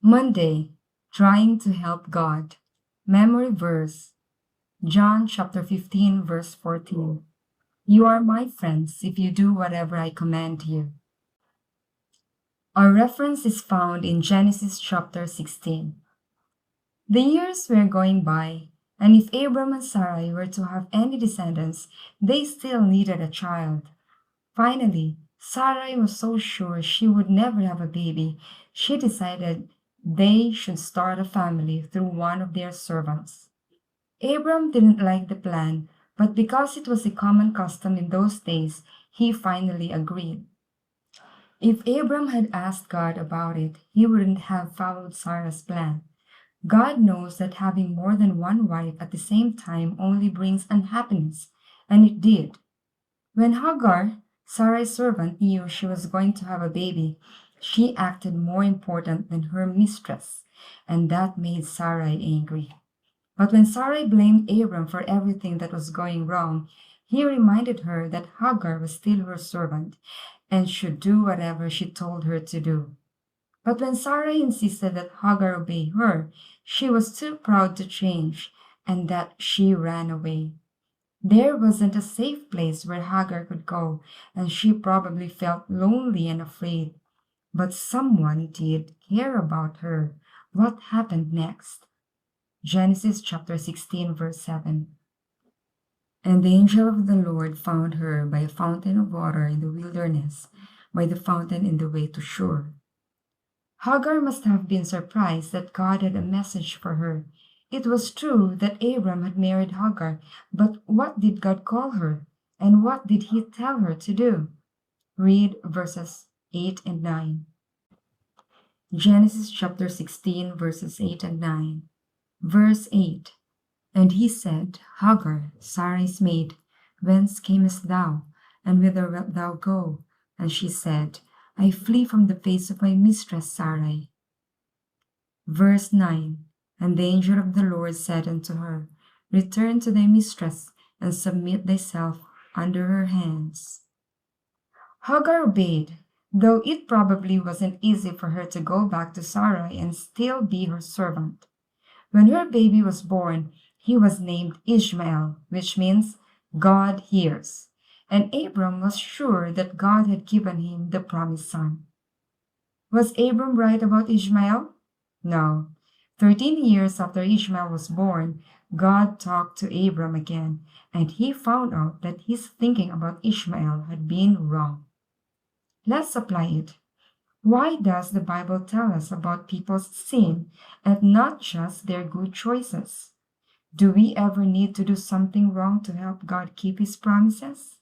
Monday, trying to help God. Memory verse, John chapter 15, verse 14. You are my friends if you do whatever I command you. Our reference is found in Genesis chapter 16. The years were going by, and if Abram and Sarai were to have any descendants, they still needed a child. Finally, Sarai was so sure she would never have a baby, she decided they should start a family through one of their servants. Abram didn't like the plan, but because it was a common custom in those days, he finally agreed. If Abram had asked God about it, he wouldn't have followed Sarah's plan. God knows that having more than one wife at the same time only brings unhappiness, and it did. When Hagar, Sarai's servant, knew she was going to have a baby, she acted more important than her mistress, and that made Sarai angry. But when Sarai blamed Abram for everything that was going wrong, he reminded her that Hagar was still her servant and should do whatever she told her to do. But when Sarai insisted that Hagar obey her, she was too proud to change, and that she ran away. There wasn't a safe place where Hagar could go, and she probably felt lonely and afraid. But someone did care about her. What happened next? Genesis chapter 16, verse 7. And the angel of the Lord found her by a fountain of water in the wilderness, by the fountain in the way to Shur. Hagar must have been surprised that God had a message for her. It was true that Abram had married Hagar, but what did God call her? And what did he tell her to do? Read verses 8 and 9. Genesis chapter 16, verses 8 and 9. Verse 8. And he said, Hagar, Sarai's maid, whence camest thou, and whither wilt thou go? And she said, I flee from the face of my mistress Sarai. Verse 9. And the angel of the Lord said unto her, Return to thy mistress, and submit thyself under her hands. Hagar obeyed, though it probably wasn't easy for her to go back to Sarai and still be her servant. When her baby was born, he was named Ishmael, which means God hears. And Abram was sure that God had given him the promised son. Was Abram right about Ishmael? No. 13 years after Ishmael was born, God talked to Abram again, and he found out that his thinking about Ishmael had been wrong. Let's apply it. Why does the Bible tell us about people's sin and not just their good choices? Do we ever need to do something wrong to help God keep his promises?